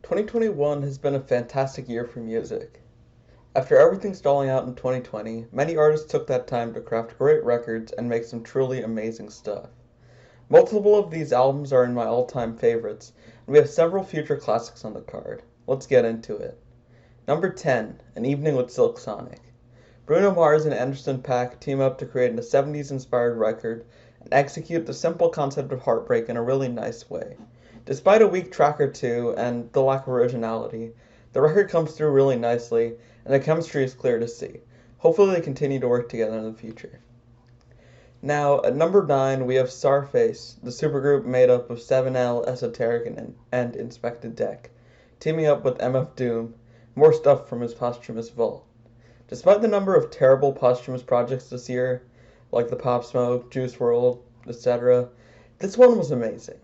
2021 has been a fantastic year for music. After everything stalling out in 2020, many artists took that time to craft great records and make some truly amazing stuff. Multiple of these albums are in my all-time favorites, and we have several future classics on the card. Let's get into it. Number 10, An Evening with Silk Sonic. Bruno Mars and Anderson.Paak team up to create a 70s-inspired record and execute the simple concept of heartbreak in a really nice way. Despite a weak track or two and the lack of originality, the record comes through really nicely, and the chemistry is clear to see. Hopefully they continue to work together in the future. Now, at number 9, we have Starface, the supergroup made up of 7L, Esoteric, and Inspected Deck, teaming up with MF Doom, more stuff from his posthumous vault. Despite the number of terrible posthumous projects this year, like the Pop Smoke, Juice WRLD, etc., this one was amazing.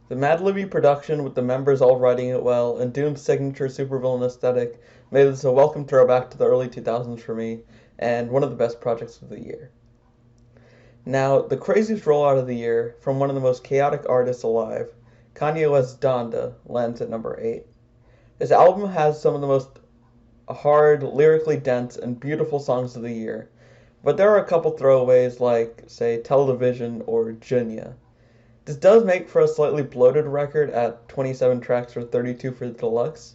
The Mad Libby production, with the members all writing it well, and Doom's signature supervillain aesthetic made this a welcome throwback to the early 2000s for me, and one of the best projects of the year. Now, the craziest rollout of the year, from one of the most chaotic artists alive, Kanye West's Donda, lands at number 8. This album has some of the most hard, lyrically dense, and beautiful songs of the year, but there are a couple throwaways like, say, Television or Junya. This does make for a slightly bloated record at 27 tracks or 32 for the deluxe,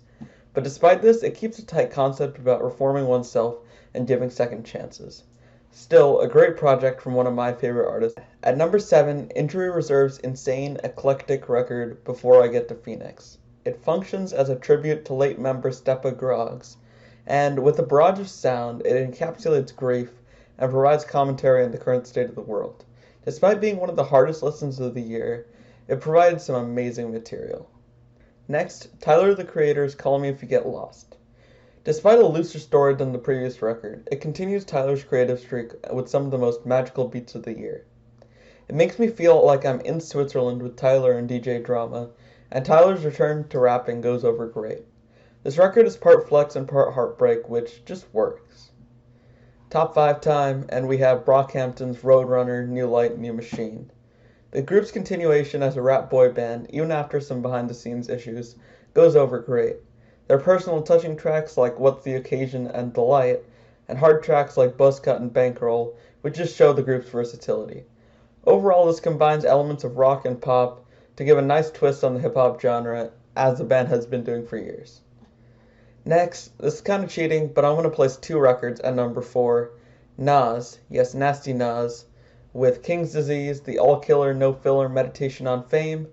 but despite this, it keeps a tight concept about reforming oneself and giving second chances. Still, a great project from one of my favorite artists. At number 7, Injury Reserve's insane, eclectic record, Before I Get to Phoenix. It functions as a tribute to late member Stepa Groggs, and with a barrage of sound, it encapsulates grief and provides commentary on the current state of the world. Despite being one of the hardest listens of the year, it provided some amazing material. Next, Tyler the Creator's Call Me If You Get Lost. Despite a looser story than the previous record, it continues Tyler's creative streak with some of the most magical beats of the year. It makes me feel like I'm in Switzerland with Tyler and DJ Drama, and Tyler's return to rapping goes over great. This record is part flex and part heartbreak, which just works. Top 5 time, and we have Brockhampton's Roadrunner, New Light, New Machine. The group's continuation as a rap boy band, even after some behind-the-scenes issues, goes over great. Their personal touching tracks like What's the Occasion and Delight, and hard tracks like Buzzcut and Bankroll, which just show the group's versatility. Overall, this combines elements of rock and pop to give a nice twist on the hip-hop genre, as the band has been doing for years. Next, this is kind of cheating, but I'm going to place 2 records at number 4. Nas, yes, Nasty Nas, with King's Disease, the all-killer, no-filler Meditation on Fame,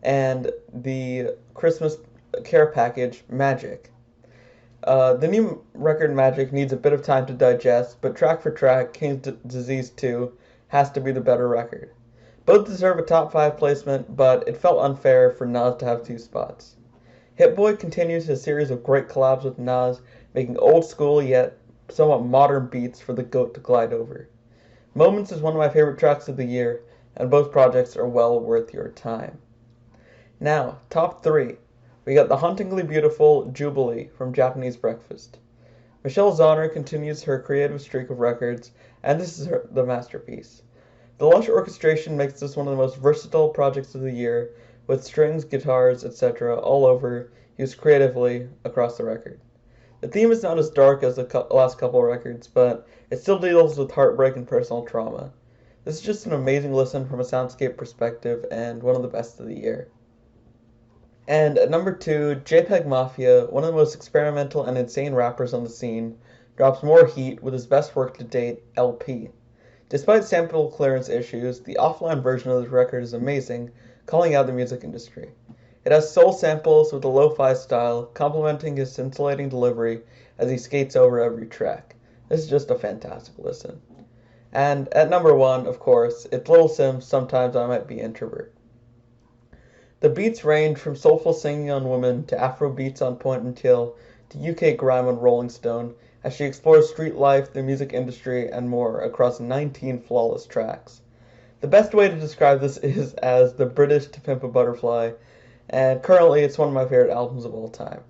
and the Christmas care package, Magic. The new record, Magic, needs a bit of time to digest, but track for track, King's Disease 2 has to be the better record. Both deserve a top 5 placement, but it felt unfair for Nas to have 2 spots. Hit Boy continues his series of great collabs with Nas, making old school yet somewhat modern beats for the GOAT to glide over. Moments is one of my favorite tracks of the year, and both projects are well worth your time. Now, top 3. We got the hauntingly beautiful Jubilee from Japanese Breakfast. Michelle Zauner continues her creative streak of records, and this is the masterpiece. The lush orchestration makes this one of the most versatile projects of the year, with strings, guitars, etc. all over, used creatively across the record. The theme is not as dark as the last couple records, but it still deals with heartbreak and personal trauma. This is just an amazing listen from a soundscape perspective, and one of the best of the year. And at number 2, JPEG Mafia, one of the most experimental and insane rappers on the scene, drops more heat with his best work to date, LP. Despite sample clearance issues, the offline version of this record is amazing, calling out the music industry. It has soul samples with a lo-fi style, complementing his scintillating delivery as he skates over every track. This is just a fantastic listen. And at number 1, of course, it's Little Simz, Sometimes I Might Be Introvert. The beats range from soulful singing on Woman to Afro beats on Point and Kill to UK grime on Rolling Stone, as she explores street life, the music industry, and more across 19 flawless tracks. The best way to describe this is as the British To Pimp a Butterfly, and currently it's one of my favorite albums of all time.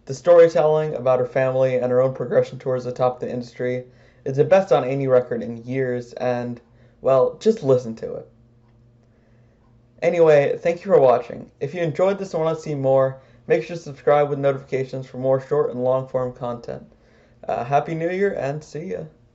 The storytelling about her family and her own progression towards the top of the industry is the best on any record in years, and, well, just listen to it. Anyway, thank you for watching. If you enjoyed this and want to see more, Make sure to subscribe with notifications for more short and long form content. Happy New Year and see ya!